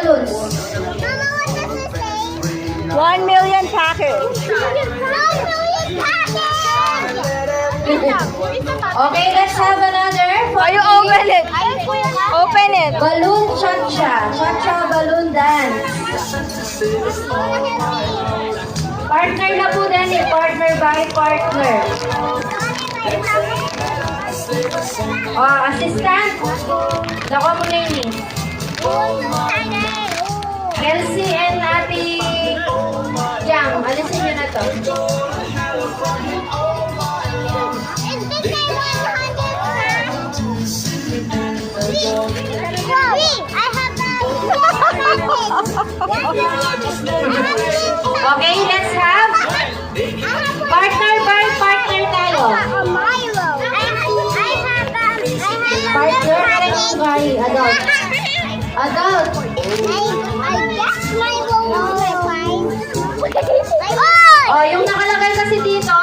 balloons? Mama, what does it say? 1 million packets. 1 million packets! Okay, let's have another. Oh, you open it. Open it. Balloon cha-cha. Cha-cha balloon dance. Partner na po din eh. Partner by partner. Oh, assistant. Dako mo na yun eh. Elsie and Ate Jam, alisin nyo na to. Okay, let's have partner by partner tayo. Partner and sorry, adult. Adult. Oh, yung nakalagay kasi dito,